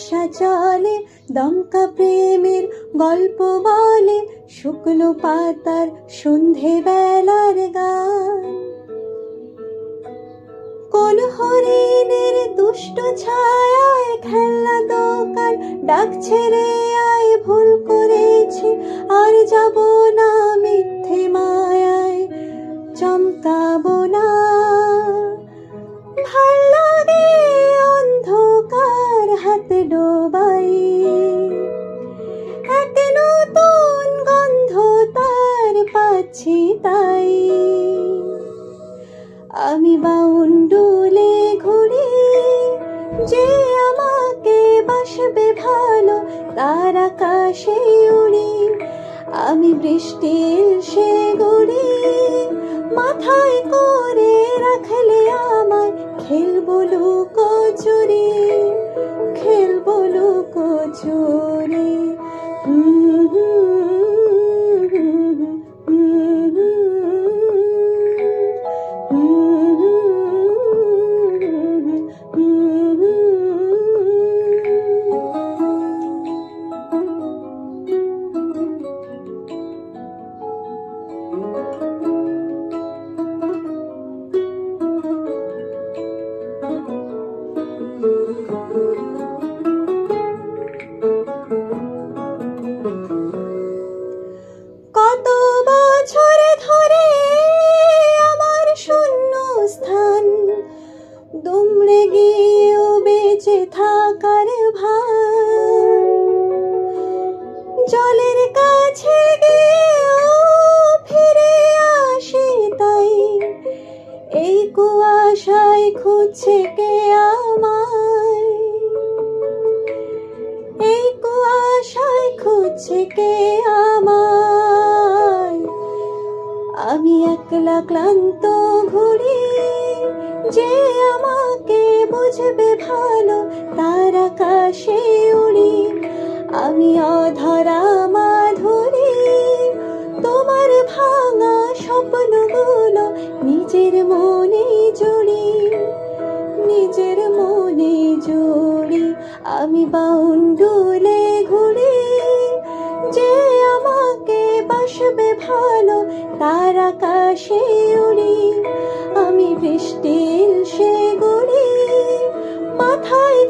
রিক্সা চলে, দমকা প্রেমের গল্প বলে, শুকনো পাতার সন্ধে বেলার গান। কোন হরিণের দুষ্ট ছায়ায় খেলনা দোকান ডাকছে রে আয়, ভুল করেছি আর যাব না মিথ্যে মায়ায় চমকাবো না। ভাল লাগে অন্ধকার হাত ডোবাই, এক নতুন গন্ধ তার পাচ্ছি তাই। আমি বাউন্ডুলে ঘুরি, যে আমাকে বাসবে ভালো তার আকাশে উড়ি। আমি বৃষ্টির সে গুড়ি, মাথায় করে রাখলে আমায় খেলবো লুকোচুরি, খেলবো লুকোচুরি। কত বছর ধরে আমার শূন্য স্থান, দুমড়ে গিয়েও বেঁচে থাকার ভান। জলের কাছে গিয়েও ফিরে আসি তাই, এই কুয়াশায় খুঁজছে কে আমায়, এই কুয়াশায় খুঁজছে কে আমায়। আমি একলা ক্লান্ত ঘুরি, যে আমাকে বুঝবে ভালো তার আকাশে উড়ি। আমি অধরা মাধুরী, তোমার ভাঙা স্বপ্নগুলো নিজের মনে জুড়ি, নিজের মনে জুড়ি। আমি বাউন্ডুলে ঘুরি, যে আমাকে বাসবে ভালো তার আকাশে উড়ি। আমি বৃষ্টির সে গুড়ি, মাথায়